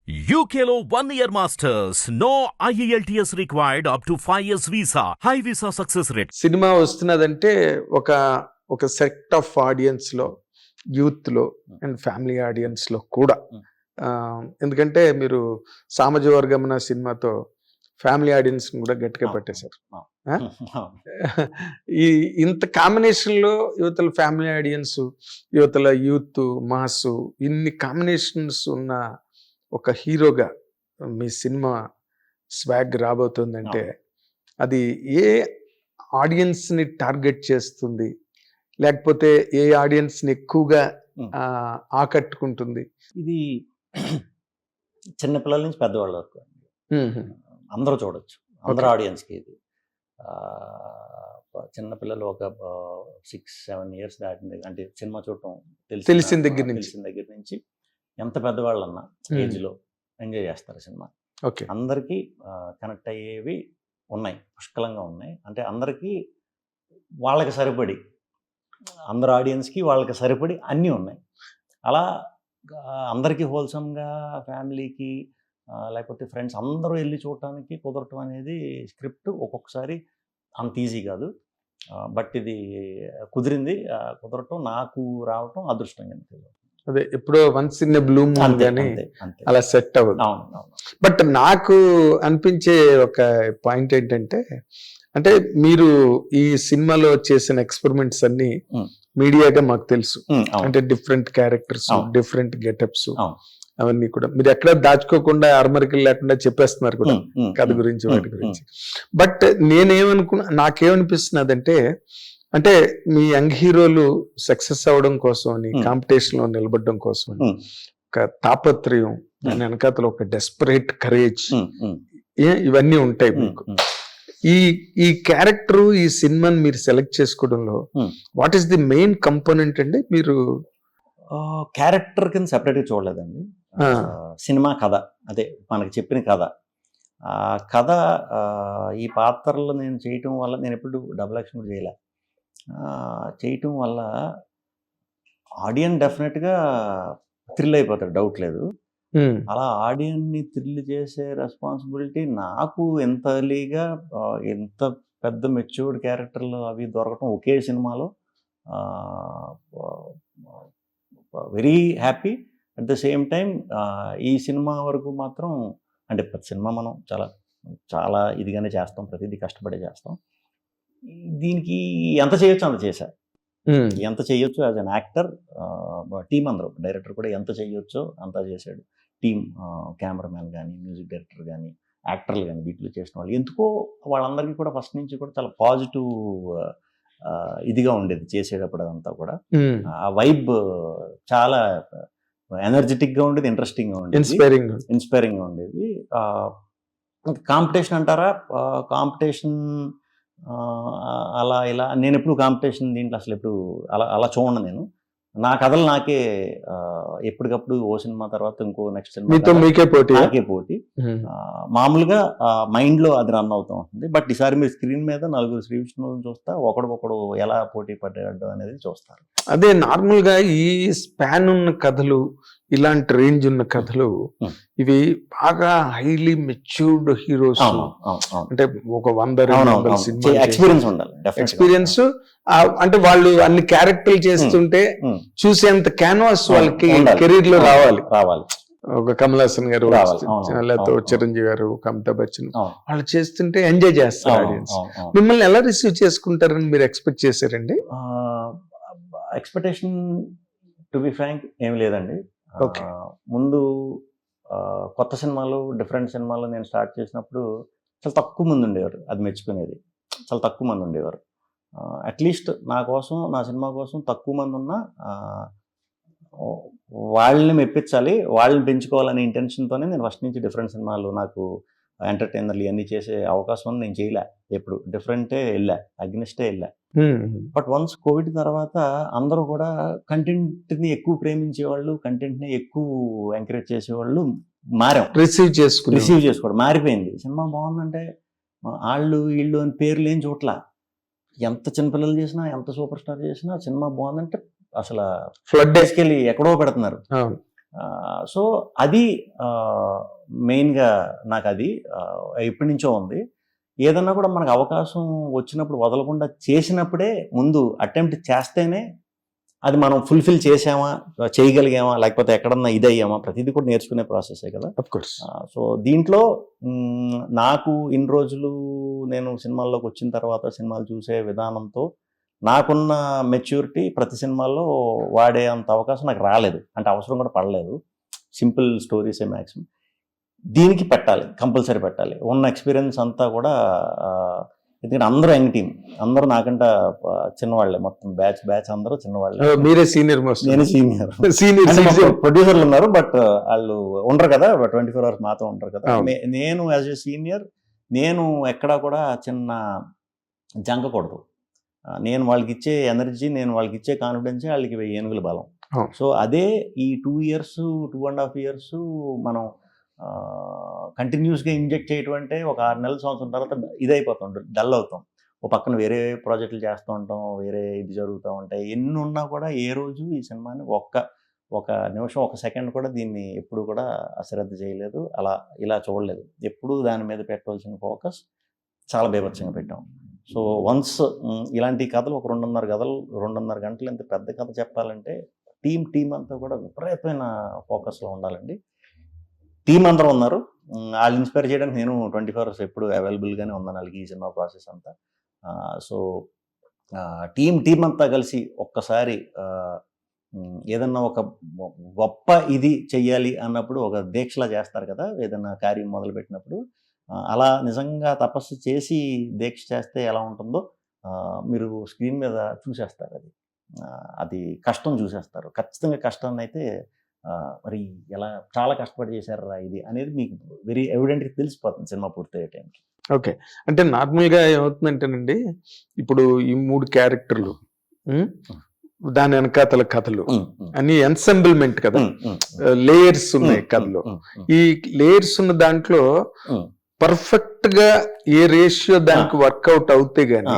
UKLO 1 year masters. No IELTS required up to 5 years visa. High visa success rate. Cinema వస్తున్నదంటే ఒక ఒక set of audience లో, youth లో and family audience లో కూడా ఎందుకంటే మీరు సామాజిక వర్గమన సినిమాతో ఫ్యామిలీ ఆడియన్స్ కూడా గట్టిగా పట్టేశారు. ఈ ఇంత కాంబినేషన్ లో యువతల ఫ్యామిలీ ఆడియన్స్, యువతల యూత్, మాస్, ఇన్ని కాంబినేషన్స్ ఉన్న ఒక హీరోగా మీ సినిమా స్వాగ్ రాబోతుందంటే అది ఏ ఆడియన్స్ ని టార్గెట్ చేస్తుంది, లేకపోతే ఏ ఆడియన్స్ ని ఎక్కువగా ఆకట్టుకుంటుంది? ఇది చిన్నపిల్లల నుంచి పెద్దవాళ్ళ వరకు అందరూ చూడొచ్చు, అందరూ ఆడియన్స్కి. ఇది చిన్నపిల్లలు ఒక 6-7 years దాటింది అంటే సినిమా చూడటం తెలిసిన దగ్గర నుంచి ఎంత పెద్దవాళ్ళన్నా ఏజ్లో ఎంజాయ్ చేస్తారు సినిమా. అందరికీ కనెక్ట్ అయ్యేవి ఉన్నాయి, పుష్కలంగా ఉన్నాయి. అంటే అందరికీ వాళ్ళకి సరిపడి, అందరు ఆడియన్స్కి వాళ్ళకి సరిపడి అన్నీ ఉన్నాయి. అలా అందరికీ హోల్సమ్గా ఫ్యామిలీకి లేకపోతే ఫ్రెండ్స్ అందరూ వెళ్ళి చూడటానికి కుదరటం అనేది స్క్రిప్ట్ ఒక్కొక్కసారి అంత ఈజీ కాదు. బట్ ఇది కుదిరింది, కుదరటం నాకు రావటం అదృష్టంగా. అదే ఎప్పుడో వన్స్ ఇన్ బ్లూ మూన్ గానీ అలా సెట్ అవ్వదు. బట్ నాకు అనిపించే ఒక పాయింట్ ఏంటంటే, అంటే మీరు ఈ సినిమాలో చేసిన ఎక్స్పెరిమెంట్స్ అన్ని మీడియాగా మాకు తెలుసు. అంటే డిఫరెంట్ క్యారెక్టర్స్, డిఫరెంట్ గెటప్స్, అవన్నీ కూడా మీరు ఎక్కడ దాచుకోకుండా అరమరికలు లేకుండా చెప్పేస్తున్నారు కూడా కథ గురించి, వాటి గురించి. బట్ నాకేమనిపిస్తున్నదంటే, అంటే మీ యంగ్ హీరోలు సక్సెస్ అవ్వడం కోసం అని, కాంపిటీషన్ లో నిలబడడం కోసం అని ఒక తాపత్రయం, దాని వెనకాతలో ఒక డెస్పరేట్ కరేజ్, ఇవన్నీ ఉంటాయి మీకు. ఈ క్యారెక్టర్, ఈ సినిమాని మీరు సెలెక్ట్ చేసుకోవడంలో what is the main component అండి? మీరు క్యారెక్టర్ కింద సెపరేట్గా చూడలేదండి. సినిమా కథ, అదే మనకి చెప్పిన కథ. కథ ఈ పాత్రలు నేను చేయటం వల్ల, నేను ఎప్పుడు డబుల్ యాక్షన్ కూడా చేయటం వల్ల ఆడియన్ డెఫినెట్గా థ్రిల్ అయిపోతాడు, డౌట్ లేదు. అలా ఆడియన్ని థ్రిల్ చేసే రెస్పాన్సిబిలిటీ నాకు ఎంత ఎర్లీగా, ఎంత పెద్ద మెచ్యూర్డ్ క్యారెక్టర్లు అవి దొరకటం ఒకే సినిమాలో very happy. At the same time ఈ సినిమా వరకు మాత్రం, అంటే ప్రతి సినిమా మనం చాలా చాలా ఇదిగానే చేస్తాం, ప్రతిదీ కష్టపడే చేస్తాం. దీనికి ఎంత చేయొచ్చు అంత చేశా, ఎంత చేయొచ్చు యాజ్ అన్ యాక్టర్. టీం అందరూ, డైరెక్టర్ కూడా ఎంత చేయొచ్చో అంతా చేశాడు. టీం, కెమెరామ్యాన్ కానీ, మ్యూజిక్ డైరెక్టర్ కానీ, యాక్టర్లు కానీ, దీంట్లో చేసిన వాళ్ళు ఎందుకో వాళ్ళందరికీ కూడా ఫస్ట్ నుంచి కూడా చాలా పాజిటివ్ ఇదిగా ఉండేది చేసేటప్పుడు. అదంతా కూడా ఆ వైబ్ చాలా ఎనర్జెటిక్గా ఉండేది, ఇంట్రెస్టింగ్గా ఉండేది, ఇన్స్పైరింగ్గా ఉండేది. కాంపిటీషన్ అంటారా, కాంపిటీషన్ అలా ఇలా నేను ఎప్పుడు కాంపిటీషన్ దీంట్లో అసలు ఎప్పుడు అలా చూడండి. నేను నా కథలు నాకే ఎప్పటికప్పుడు, ఓ సినిమా తర్వాత ఇంకో నెక్స్ట్ సినిమా నాకే పోటీ. మామూలుగా మైండ్లో అది రన్ అవుతూ ఉంటుంది. బట్ ఈసారి మీరు స్క్రీన్ మీద 4 శ్రీ విష్ణువులను చూస్తా, ఒకడు ఎలా పోటీ పడ్డాడు అనేది చూస్తారు. అదే నార్మల్గా ఈ స్పాన్ ఉన్న కథలు, ఇలాంటి రేంజ్ ఉన్న కథలు, ఇవి బాగా హైలీ మెచ్యూర్డ్ హీరోస్, అంటే ఒక 100 సినిమా ఎక్స్పీరియన్స్, అంటే వాళ్ళు అన్ని క్యారెక్టర్లు చేస్తుంటే చూసేంత క్యాన్వాస్ వాళ్ళకి కెరీర్ లో రావాలి. ఒక కమల్ హాసన్ గారు, లేకపోతే చిరంజీవి గారు, అమితాబ్ బచ్చన్, వాళ్ళు చేస్తుంటే ఎంజాయ్ చేస్తారు ఆడియన్స్. మిమ్మల్ని ఎలా రిసీవ్ చేసుకుంటారని మీరు ఎక్స్పెక్ట్ చేశారండి? ఎక్స్పెక్టేషన్ టు బి ఫ్రాంక్ ఏమి లేదండి. ముందు కొత్త సినిమాలు, డిఫరెంట్ సినిమాలు నేను స్టార్ట్ చేసినప్పుడు చాలా తక్కువ మంది ఉండేవారు, అది మెచ్చుకునేది చాలా తక్కువ మంది ఉండేవారు. అట్లీస్ట్ నా కోసం, నా సినిమా కోసం తక్కువ మంది ఉన్నా వాళ్ళని మెప్పించాలి, వాళ్ళని పెంచుకోవాలనే ఇంటెన్షన్తోనే నేను ఫస్ట్ నుంచి డిఫరెంట్ సినిమాలు, నాకు ఎంటర్టైనర్లు ఇవన్నీ చేసే అవకాశం నేను చేయలే. ఎప్పుడు డిఫరెంటే వెళ్ళా, అగ్నిస్టే వెళ్ళా. బట్ వన్స్ కోవిడ్ తర్వాత అందరూ కూడా కంటెంట్ని ఎక్కువ ప్రేమించేవాళ్ళు, కంటెంట్ని ఎక్కువ ఎంకరేజ్ చేసేవాళ్ళు మారాం. రిసీవ్ చేసుకోవడం మారిపోయింది. సినిమా బాగుందంటే వాళ్ళు వీళ్ళు అని పేర్లు ఏం చూడట్లా. ఎంత చిన్నపిల్లలు చేసినా, ఎంత సూపర్ స్టార్ చేసినా సినిమా బాగుందంటే అసలు ఫ్లడ్ వేసుకెళ్ళి ఎక్కడో పెడుతున్నారు. సో అది మెయిన్గా నాకు అది ఎప్పటి నుంచో ఉంది. ఏదన్నా కూడా మనకు అవకాశం వచ్చినప్పుడు వదలకుండా చేసినప్పుడే ముందు అటెంప్ట్ చేస్తేనే అది మనం ఫుల్ఫిల్ చేసామా, చేయగలిగామా, లేకపోతే ఎక్కడన్నా ఇదయ్యామా, ప్రతిదీ కూడా నేర్చుకునే ప్రాసెసే కదా. Of course. సో దీంట్లో నాకు ఇన్ని రోజులు నేను సినిమాల్లోకి వచ్చిన తర్వాత సినిమాలు చూసే విధానంతో నాకున్న మెచ్యూరిటీ ప్రతి సినిమాల్లో వాడే అంత అవకాశం నాకు రాలేదు, అంటే అవసరం కూడా పడలేదు. సింపుల్ స్టోరీసే మ్యాక్సిమం. దీనికి పెట్టాలి, కంపల్సరీ పెట్టాలి. ఉన్న ఎక్స్పీరియన్స్ అంతా కూడా ఎందుకంటే అందరూ యంగ్ టీం, అందరూ నాకంట చిన్నవాళ్ళే, మొత్తం బ్యాచ్ అందరూ చిన్నవాళ్ళే. మీరే సీనియర్ మోస్ట్. నేను సీనియర్. ప్రొడ్యూసర్లు ఉన్నారు బట్ వాళ్ళు ఉండరు కదా, 24 hours మాతో ఉంటారు కదా. నేను యాజ్ ఎ సీనియర్ నేను ఎక్కడా కూడా చిన్న జంకకూడదు. నేను వాళ్ళకి ఇచ్చే ఎనర్జీ, నేను వాళ్ళకి ఇచ్చే కాన్ఫిడెన్సే వాళ్ళకి 1000 ఏనుగుల బలం. సో అదే ఈ 2 years 2.5 years మనం కంటిన్యూస్గా ఇంజెక్ట్ చేయటం అంటే ఒక 6 నెలల సంవత్సరం తర్వాత ఇదైపోతాం, డల్ అవుతాం. ఓ పక్కన వేరే ప్రాజెక్టులు చేస్తూ ఉంటాం, వేరే ఇది జరుగుతూ ఉంటాయి. ఎన్ని ఉన్నా కూడా ఏ రోజు ఈ సినిమాని ఒక నిమిషం, ఒక సెకండ్ కూడా దీన్ని ఎప్పుడు కూడా అశ్రద్ధ చేయలేదు, ఇలా చూడలేదు. ఎప్పుడూ దాని మీద పెట్టవలసిన ఫోకస్ చాలా బీభత్సంగా పెట్టాం. సో వన్స్ ఇలాంటి కథలు ఒక 2.5 గంటలు ఎంత పెద్ద కథ చెప్పాలంటే టీం అంతా కూడా విపరీతమైన ఫోకస్లో ఉండాలండి. టీం అందరూ ఉన్నారు, వాళ్ళు ఇన్స్పైర్ చేయడానికి నేను 24 hours ఎప్పుడు అవైలబుల్గానే ఉన్నాను వాళ్ళకి, ఈ సినిమా ప్రాసెస్ అంతా. సో టీం అంతా కలిసి ఒక్కసారి ఏదన్నా ఒక గొప్ప ఇది చెయ్యాలి అన్నప్పుడు ఒక దీక్షలా చేస్తారు కదా, ఏదన్నా కార్యం మొదలుపెట్టినప్పుడు. అలా నిజంగా తపస్సు చేసి దీక్ష చేస్తే ఎలా ఉంటుందో మీరు స్క్రీన్ మీద చూసేస్తారు. అది కష్టం చూసేస్తారు. ఖచ్చితంగా కష్టాన్ని అయితే మరి ఎలా చాలా కష్టపడి చేశారా ఇది అనేది మీకు వెరీ ఎవిడెంట్గా తెలిసిపోతుంది సినిమా పూర్తయ్యే టైంకి. ఓకే, అంటే నార్మల్గా ఏమవుతుందంటేనండి, ఇప్పుడు ఈ 3 క్యారెక్టర్లు, దాని వెనకాతల కథలు అన్ని ఎన్సెంబుల్మెంట్ కదా, లేయర్స్ ఉన్నాయి కథలో. ఈ లేయర్స్ ఉన్న దాంట్లో పర్ఫెక్ట్ గా ఏ రేషియో దానికి వర్కౌట్ అవుతే గానీ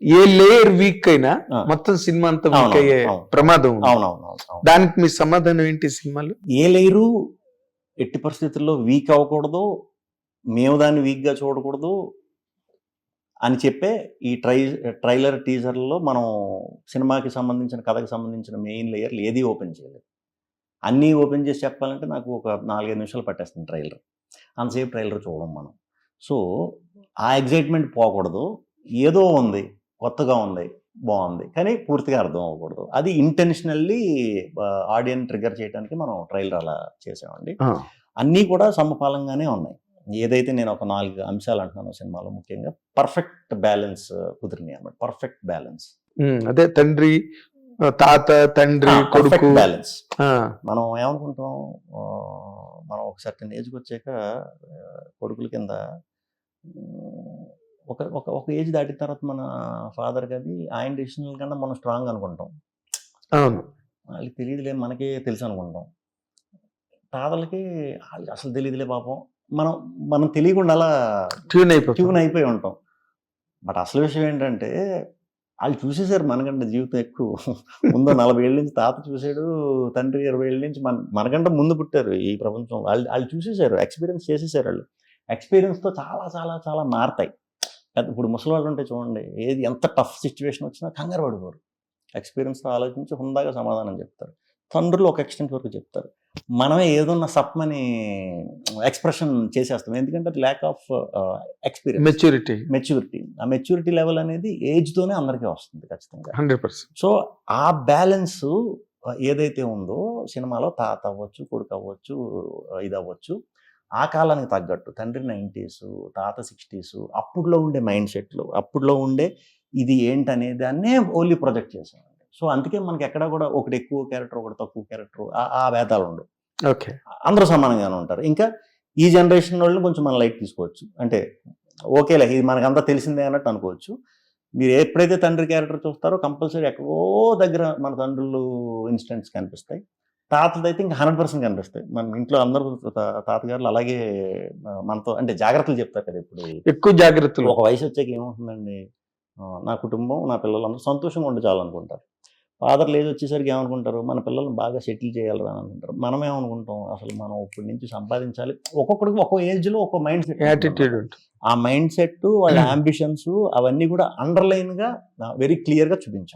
ఏ లేయర్ వీక్ అయినా మొత్తం సినిమా అంతా వీక్ అయ్యే ప్రమాదం ఉంది. దానికి మీ సమాధానం ఏంటి? సినిమాలు ఏ లేయరు ఎట్టి పరిస్థితుల్లో వీక్ అవ్వకూడదు, మేము దాన్ని వీక్గా చూడకూడదు అని చెప్పే ఈ ట్రైలర్ టీజర్లలో మనం సినిమాకి సంబంధించిన, కథకి సంబంధించిన మెయిన్ లేయర్లు ఏది ఓపెన్ చేయలేదు. అన్నీ ఓపెన్ చేసి చెప్పాలంటే నాకు ఒక 4-5 నిమిషాలు పట్టేస్తుంది ట్రైలర్. అంతసేపు ట్రైలర్ చూడడం మనం. సో ఆ ఎగ్జైట్మెంట్ పోకూడదు. ఏదో ఉంది, కొత్తగా ఉంది, బాగుంది, కానీ పూర్తిగా అర్థం అవ్వకూడదు. అది ఇంటెన్షనల్లీ ఆడియన్స్ ట్రిగర్ చేయడానికి మనం ట్రైలర్ అలా చేసామండి. అన్నీ కూడా సమపాలంగానే ఉన్నాయి. ఏదైతే నేను ఒక 4 అంశాలు అంటున్నాను సినిమాలో, ముఖ్యంగా పర్ఫెక్ట్ బ్యాలెన్స్ కుదిరినాయి అన్నమాట. పర్ఫెక్ట్ బ్యాలెన్స్, అదే తండ్రి తాత తండ్రి కొడుకు బ్యాలెన్స్. మనం ఏమనుకుంటాం, మనం ఒక సర్టెన్ ఏజ్కి వచ్చాక కొడుకుల కింద ఒక ఏజ్ దాటిన తర్వాత మన ఫాదర్ గది ఆయన డెసిషన్ల కన్నా మనం స్ట్రాంగ్ అనుకుంటాం. అవును, వాళ్ళకి తెలియదులే, మనకే తెలుసు అనుకుంటాం. తాతలకి అసలు తెలియదులే పాపం, మనం తెలియకుండా అలా ట్యూన్ అయిపోయి ఉంటాం. బట్ అసలు విషయం ఏంటంటే వాళ్ళు చూసేశారు మనకంటే జీవితం ఎక్కువ. ముందు 40 ఏళ్ళ నుంచి తాత చూసాడు, తండ్రి 20 ఏళ్ళ నుంచి మనకంటే ముందు పుట్టారు ఈ ప్రపంచం. వాళ్ళు చూసేశారు, ఎక్స్పీరియన్స్ చేసేసారు. వాళ్ళు ఎక్స్పీరియన్స్తో చాలా చాలా చాలా మారుతాయి. ఇప్పుడు ముసలి వాళ్ళు ఉంటే చూడండి, ఏది ఎంత టఫ్ సిచ్యువేషన్ వచ్చినా కంగారు పడిపోరు. ఎక్స్పీరియన్స్తో ఆలోచించి హుందాగా సమాధానం చెప్తారు. తండ్రులు ఒక ఎక్స్టెంట్ వరకు చెప్తారు. మనమే ఏదన్నా సప్మని ఎక్స్ప్రెషన్ చేసేస్తాం, ఎందుకంటే అది ల్యాక్ ఆఫ్ ఎక్స్పీరియన్స్, మెచ్యూరిటీ. ఆ మెచ్యూరిటీ లెవెల్ అనేది ఏజ్తోనే అందరికీ వస్తుంది ఖచ్చితంగా, 100%. సో ఆ బ్యాలెన్స్ ఏదైతే ఉందో సినిమాలో, తాత అవ్వచ్చు, కొడుకు అవ్వచ్చు, ఇది అవ్వచ్చు, ఆ కాలానికి తగ్గట్టు తండ్రి 90s, తాత 60s, అప్పుడులో ఉండే మైండ్ సెట్లు, అప్పుడులో ఉండే ఇది ఏంటనే దాన్నే ఓన్లీ ప్రొజెక్ట్ చేసాం. సో అందుకే మనకి ఎక్కడ కూడా ఒకటి ఎక్కువ క్యారెక్టర్, ఒకటి తక్కువ క్యారెక్టర్, ఆ భేదాలు ఉండవు. ఓకే, అందరూ సమానంగానే ఉంటారు. ఇంకా ఈ జనరేషన్ వాళ్ళని కొంచెం మనం లైట్ తీసుకోవచ్చు, అంటే ఓకేలే ఇది మనకంతా తెలిసిందే అన్నట్టు అనుకోవచ్చు. మీరు ఎప్పుడైతే తండ్రి క్యారెక్టర్ చూస్తారో కంపల్సరీ ఎక్కడో దగ్గర మన తండ్రులు ఇన్స్టెంట్స్ కనిపిస్తాయి. తాతదైతే ఇంకా 100% కనిపిస్తాయి. మన ఇంట్లో అందరూ తాతగారులు అలాగే మనతో అంటే జాగ్రత్తలు చెప్తారు కదా, ఇప్పుడు ఎక్కువ జాగ్రత్తలు. ఒక వయసు వచ్చాక ఏమవుతుందండి, నా కుటుంబం, నా పిల్లలు అందరూ సంతోషంగా ఉండి చాలనుకుంటారు. ఫాదర్లు ఏజ్ వచ్చేసరికి ఏమనుకుంటారు, మన పిల్లల్ని బాగా సెటిల్ చేయాలని అనుకుంటారు. మనం ఏమనుకుంటాం, అసలు మనం ఇప్పటి నుంచి సంపాదించాలి. ఒక్కొక్కడికి ఒక్కో ఏజ్లో ఒక్కో మైండ్ సెట్, యాటిట్యూడ్ ఆ మైండ్ సెట్, వాళ్ళ అంబిషన్స్ అవన్నీ కూడా అండర్లైన్గా వెరీ క్లియర్గా చూపించాం.